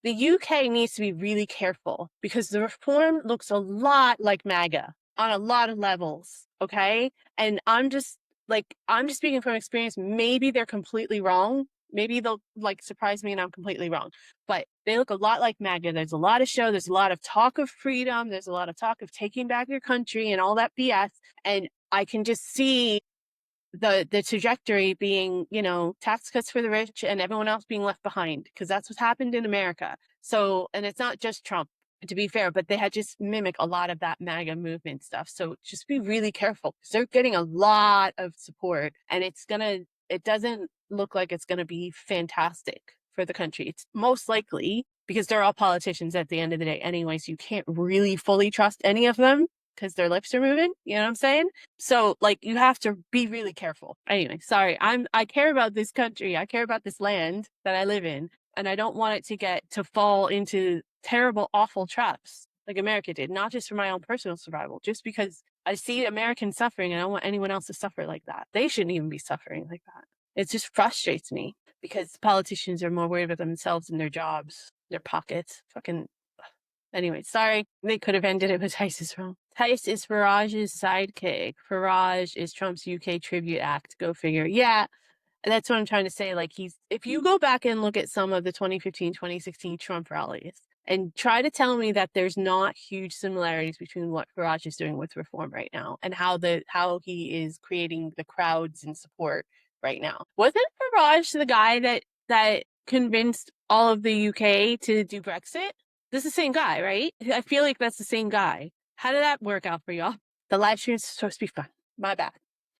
the UK needs to be really careful because the reform looks a lot like MAGA on a lot of levels. Okay. And I'm just speaking from experience. Maybe they're completely wrong. Maybe they'll like surprise me and I'm completely wrong, but they look a lot like MAGA. There's a lot of show. There's a lot of talk of freedom. There's a lot of talk of taking back your country and all that BS. And I can just see the trajectory being, tax cuts for the rich and everyone else being left behind, because that's what's happened in America. So, and it's not just Trump, to be fair, but they had just mimic a lot of that MAGA movement stuff. So just be really careful because they're getting a lot of support and it doesn't look like it's gonna be fantastic for the country. It's most likely because they're all politicians at the end of the day anyways. You can't really fully trust any of them because their lips are moving. You know what I'm saying? So like you have to be really careful. Anyway, sorry. I care about this country. I care about this land that I live in, and I don't want it to fall into terrible, awful traps like America did, not just for my own personal survival, just because I see Americans suffering and I don't want anyone else to suffer like that. They shouldn't even be suffering like that. It just frustrates me because politicians are more worried about themselves and their jobs, their pockets. Fucking anyway, sorry. They could have ended it, but Tice is wrong. Tice is Farage's sidekick. Farage is Trump's UK tribute act. Go figure. Yeah, that's what I'm trying to say. Like if you go back and look at some of the 2015, 2016 Trump rallies and try to tell me that there's not huge similarities between what Farage is doing with reform right now and how he is creating the crowds and support right now. Wasn't Farage the guy that convinced all of the UK to do Brexit? This is the same guy, right? I feel like that's the same guy. How did that work out for y'all? The live stream is supposed to be fun. My bad.